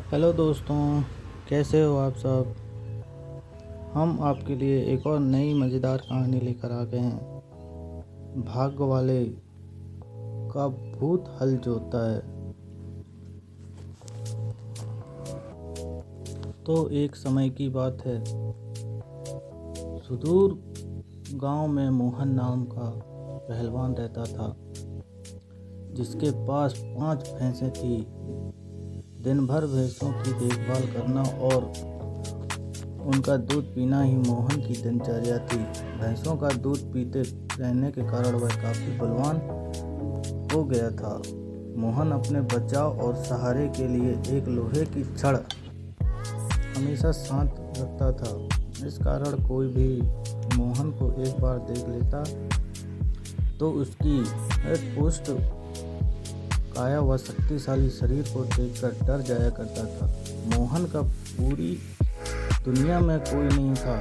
Hello दोस्तों, कैसे हो आप सब। हम आपके लिए एक और नई मज़ेदार कहानी लेकर आ गए हैं। भाग्य वाले का भूत हल जोतता है। तो एक समय की बात है, सुदूर गांव में मोहन नाम का पहलवान रहता था, जिसके पास 5 भैंसें थी। दिन भर भैंसों की देखभाल करना और उनका दूध पीना ही मोहन की दिनचर्या थी। भैंसों का दूध पीते रहने के कारण वह काफ़ी बलवान हो गया था। मोहन अपने बचाव और सहारे के लिए एक लोहे की छड़ हमेशा साथ रखता था। इस कारण कोई भी मोहन को एक बार देख लेता तो उसकी पुष्ट काया व शक्तिशाली शरीर को देखकर डर जाया करता था। मोहन का पूरी दुनिया में कोई नहीं था।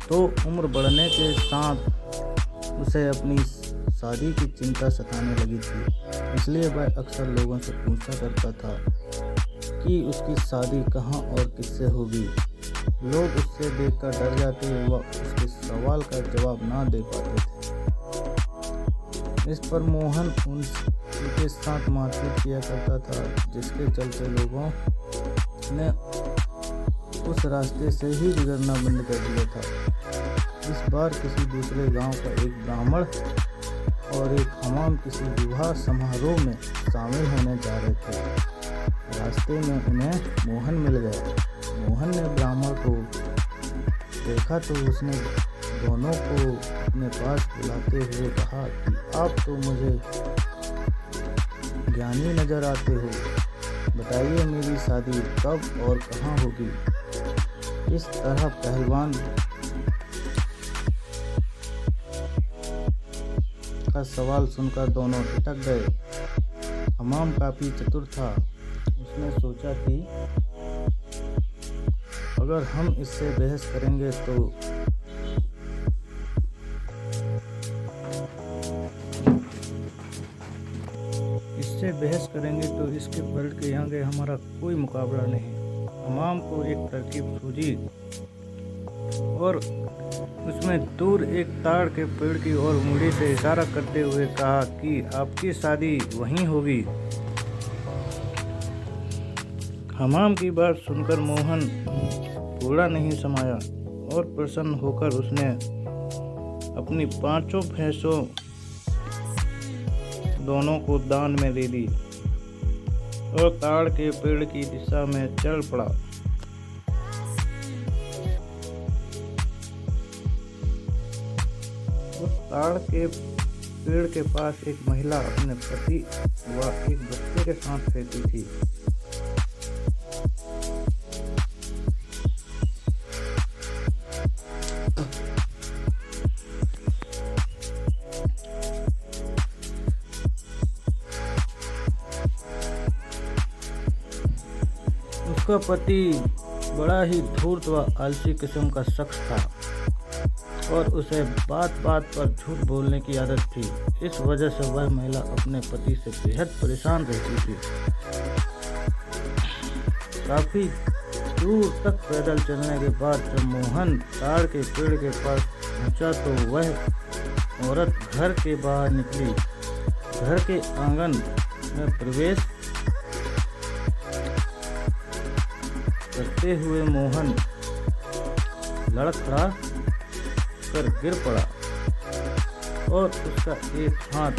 तो उम्र बढ़ने के साथ उसे अपनी शादी की चिंता सताने लगी थी। इसलिए वह अक्सर लोगों से पूछा करता था कि उसकी शादी कहाँ और किससे होगी। लोग उससे देखकर डर जाते व उसके सवाल का जवाब ना दे पाते थे। इस पर मोहन उनके साथ मारपीट किया करता था, जिसके चलते लोगों ने उस रास्ते से ही गुजरना बंद कर दिया था। इस बार किसी दूसरे गांव का एक ब्राह्मण और एक हमाम किसी विवाह समारोह में शामिल होने जा रहे थे। रास्ते में उन्हें मोहन मिल गया। मोहन ने ब्राह्मण को देखा तो उसने दोनों को अपने पास बुलाते हुए कहा कि आप तो मुझे ज्ञानी नजर आते हो, बताइए मेरी शादी कब और कहाँ होगी। इस तरह पहलवान का सवाल सुनकर दोनों ठिठक गए। हमाम काफी चतुर था। उसने सोचा कि अगर हम इससे बहस करेंगे तो इसके पलट के आगे हमारा कोई मुकाबला नहीं। हमाम को एक तरकीब सूझी और उसमें दूर एक ताड़ के पेड़ की ओर उंगली से इशारा करते हुए कहा कि आपकी शादी वहीं होगी। हमाम की बात सुनकर मोहन थोड़ा नहीं समाया और प्रसन्न होकर उसने अपनी 5 भैंसों दोनों को दान में दे दी और ताड़ के पेड़ की दिशा में चल पड़ा। उस ताड़ के पेड़ के पास एक महिला अपने पति व एक बच्चे के साथ रहती थी। उसका पति बड़ा ही धूर्त व आलसी किस्म का शख्स था और उसे बात बात पर झूठ बोलने की आदत थी। इस वजह से वह महिला अपने पति से बेहद परेशान रहती थी। काफी दूर तक पैदल चलने के बाद जब मोहन ताड़ के पेड़ के पास पहुंचा तो वह औरत घर के बाहर निकली। घर के आंगन में प्रवेश करते हुए मोहन लड़खड़ा कर गिर पड़ा और उसका एक हाथ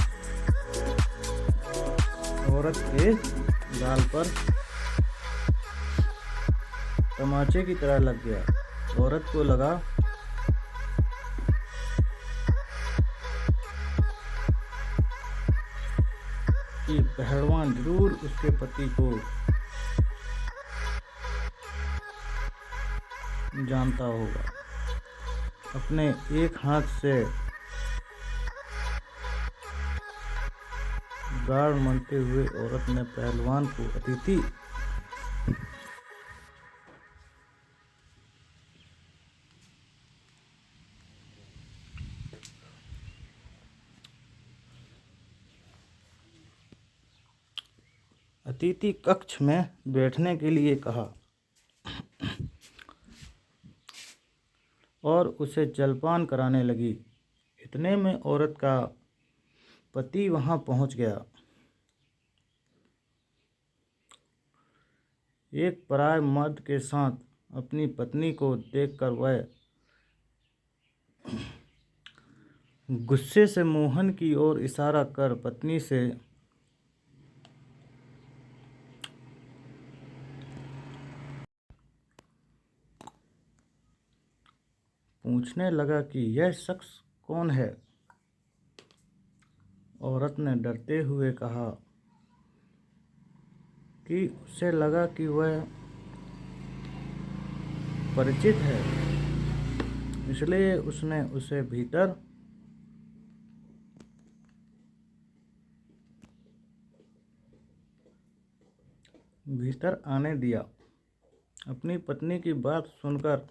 औरत के गाल पर तमाचे की तरह लग गया। औरत को लगा कि पहलवान जरूर उसके पति को जानता होगा। अपने एक हाथ से गाड़ मलते हुए औरत ने पहलवान को अतिथि अतिथि कक्ष में बैठने के लिए कहा और उसे जलपान कराने लगी। इतने में औरत का पति वहां पहुंच गया। एक पराये मर्द के साथ अपनी पत्नी को देखकर वह गुस्से से मोहन की ओर इशारा कर पत्नी से पूछने लगा कि यह शख्स कौन है। औरत ने डरते हुए कहा कि उसे लगा कि वह परिचित है, इसलिए उसने उसे भीतर आने दिया। अपनी पत्नी की बात सुनकर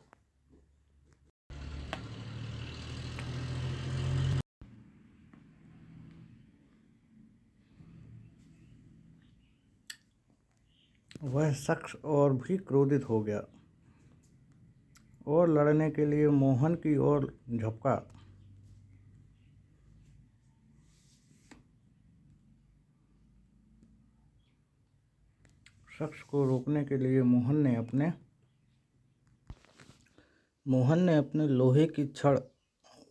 वह शख्स और भी क्रोधित हो गया और लड़ने के लिए मोहन की ओर झपका। शख्स को रोकने के लिए मोहन ने अपने लोहे की छड़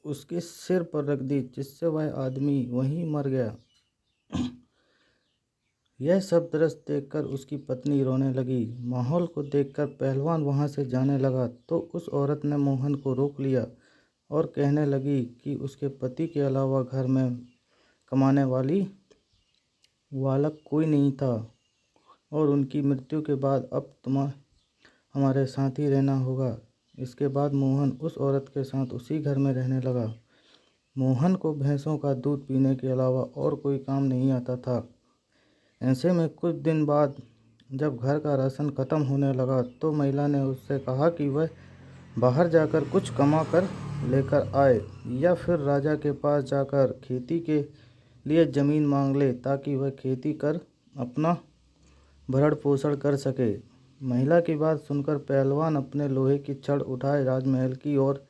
उसके सिर पर रख दी, जिससे वह आदमी वहीं मर गया। यह सब दृश्य देखकर उसकी पत्नी रोने लगी। माहौल को देखकर पहलवान वहां से जाने लगा तो उस औरत ने मोहन को रोक लिया और कहने लगी कि उसके पति के अलावा घर में कमाने वाला कोई नहीं था और उनकी मृत्यु के बाद अब हमारे साथ ही रहना होगा। इसके बाद मोहन उस औरत के साथ उसी घर में रहने लगा। मोहन को भैंसों का दूध पीने के अलावा और कोई काम नहीं आता था। ऐसे में कुछ दिन बाद जब घर का राशन खत्म होने लगा तो महिला ने उससे कहा कि वह बाहर जाकर कुछ कमा कर लेकर आए या फिर राजा के पास जाकर खेती के लिए ज़मीन मांग ले ताकि वह खेती कर अपना भरण पोषण कर सके। महिला की बात सुनकर पहलवान अपने लोहे की छड़ उठाए राजमहल की ओर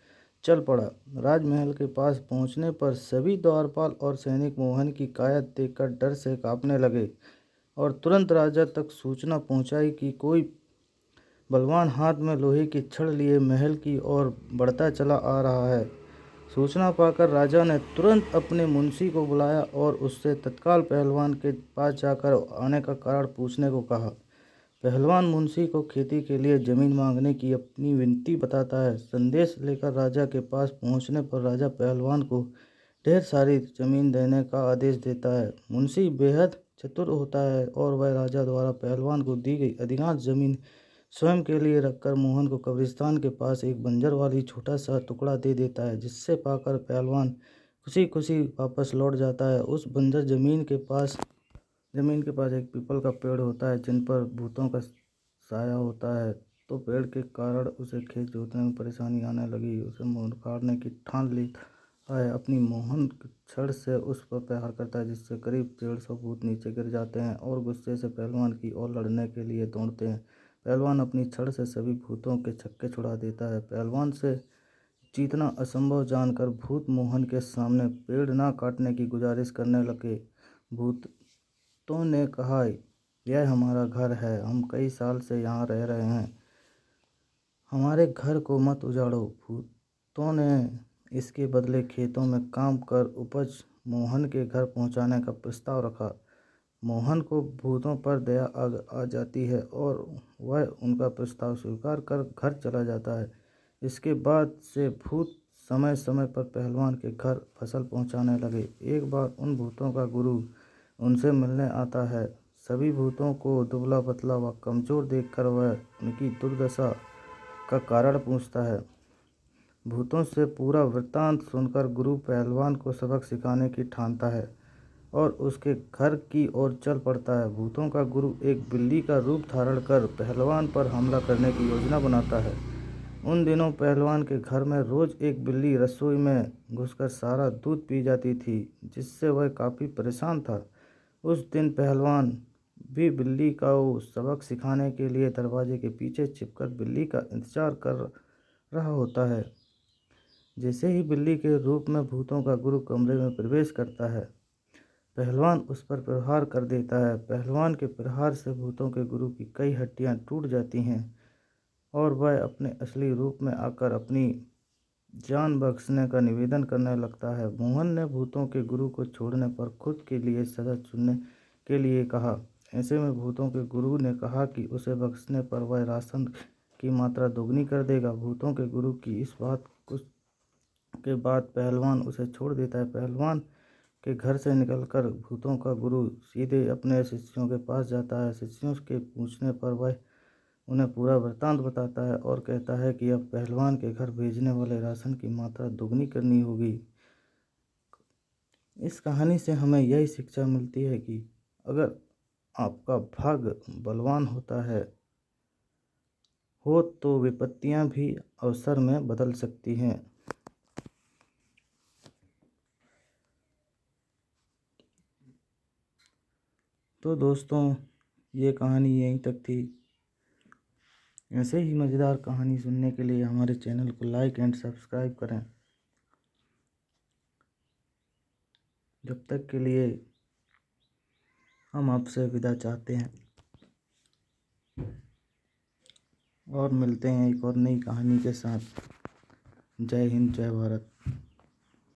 चल पड़ा। राजमहल के पास पहुंचने पर सभी द्वारपाल और सैनिक मोहन की काया देखकर डर से कांपने लगे और तुरंत राजा तक सूचना पहुंचाई कि कोई बलवान हाथ में लोहे की छड़ लिए महल की ओर बढ़ता चला आ रहा है। सूचना पाकर राजा ने तुरंत अपने मुंशी को बुलाया और उससे तत्काल पहलवान के पास जाकर आने का कारण पूछने को कहा। पहलवान मुंशी को खेती के लिए जमीन मांगने की अपनी विनती बताता है। संदेश लेकर राजा के पास पहुंचने पर राजा पहलवान को ढेर सारी जमीन देने का आदेश देता है। मुंशी बेहद चतुर होता है और वह राजा द्वारा पहलवान को दी गई अधिकांश जमीन स्वयं के लिए रखकर मोहन को कब्रिस्तान के पास एक बंजर वाली छोटा सा टुकड़ा दे देता है, जिससे पाकर पहलवान खुशी खुशी वापस लौट जाता है। उस बंजर जमीन के पास एक पीपल का पेड़ होता है जिन पर भूतों का साया होता है, तो पेड़ के कारण उसे खेत जोतने में परेशानी आने लगी। उसे मोहन काटने की ठान लेता है। अपनी मोहन छड़ से उस पर प्रहार करता है, जिससे करीब 150 भूत नीचे गिर जाते हैं और गुस्से से पहलवान की ओर लड़ने के लिए दौड़ते हैं। पहलवान अपनी छड़ से सभी भूतों के छक्के छुड़ा देता है। पहलवान से जीतना असंभव जानकर भूत मोहन के सामने पेड़ ना काटने की गुजारिश करने लगे। भूतों ने कहा, यह हमारा घर है, हम कई साल से यहाँ रह रहे हैं, हमारे घर को मत उजाड़ो। भूतों ने इसके बदले खेतों में काम कर उपज मोहन के घर पहुँचाने का प्रस्ताव रखा। मोहन को भूतों पर दया आ जाती है और वह उनका प्रस्ताव स्वीकार कर घर चला जाता है। इसके बाद से भूत समय समय पर पहलवान के घर फसल पहुंचाने लगे। एक बार उन भूतों का गुरु उनसे मिलने आता है। सभी भूतों को दुबला पतला व कमज़ोर देखकर वह उनकी दुर्दशा का कारण पूछता है। भूतों से पूरा वृत्तांत सुनकर गुरु पहलवान को सबक सिखाने की ठानता है और उसके घर की ओर चल पड़ता है। भूतों का गुरु एक बिल्ली का रूप धारण कर पहलवान पर हमला करने की योजना बनाता है। उन दिनों पहलवान के घर में रोज एक बिल्ली रसोई में घुसकर सारा दूध पी जाती थी, जिससे वह काफ़ी परेशान था। उस दिन पहलवान भी बिल्ली को सबक सिखाने के लिए दरवाजे के पीछे छिपकर बिल्ली का इंतजार कर रहा होता है। जैसे ही बिल्ली के रूप में भूतों का गुरु कमरे में प्रवेश करता है, पहलवान उस पर प्रहार कर देता है। पहलवान के प्रहार से भूतों के गुरु की कई हड्डियां टूट जाती हैं और वह अपने असली रूप में आकर अपनी जान बख्शने का निवेदन करने लगता है। मोहन ने भूतों के गुरु को छोड़ने पर खुद के लिए सजा चुनने के लिए कहा। ऐसे में भूतों के गुरु ने कहा कि उसे बख्शने पर वह राशन की मात्रा दोगुनी कर देगा। भूतों के गुरु की इस बात कुछ के बाद पहलवान उसे छोड़ देता है। पहलवान के घर से निकलकर भूतों का गुरु सीधे अपने शिष्यों के पास जाता है। शिष्यों के पूछने पर वह उन्हें पूरा वृत्तांत बताता है और कहता है कि अब पहलवान के घर भेजने वाले राशन की मात्रा दोगुनी करनी होगी। इस कहानी से हमें यही शिक्षा मिलती है कि अगर आपका भाग्य बलवान हो तो विपत्तियां भी अवसर में बदल सकती हैं। तो दोस्तों, ये कहानी यहीं तक थी। ऐसे ही मज़ेदार कहानी सुनने के लिए हमारे चैनल को लाइक एंड सब्सक्राइब करें। जब तक के लिए हम आपसे विदा चाहते हैं और मिलते हैं एक और नई कहानी के साथ। जय हिंद, जय भारत।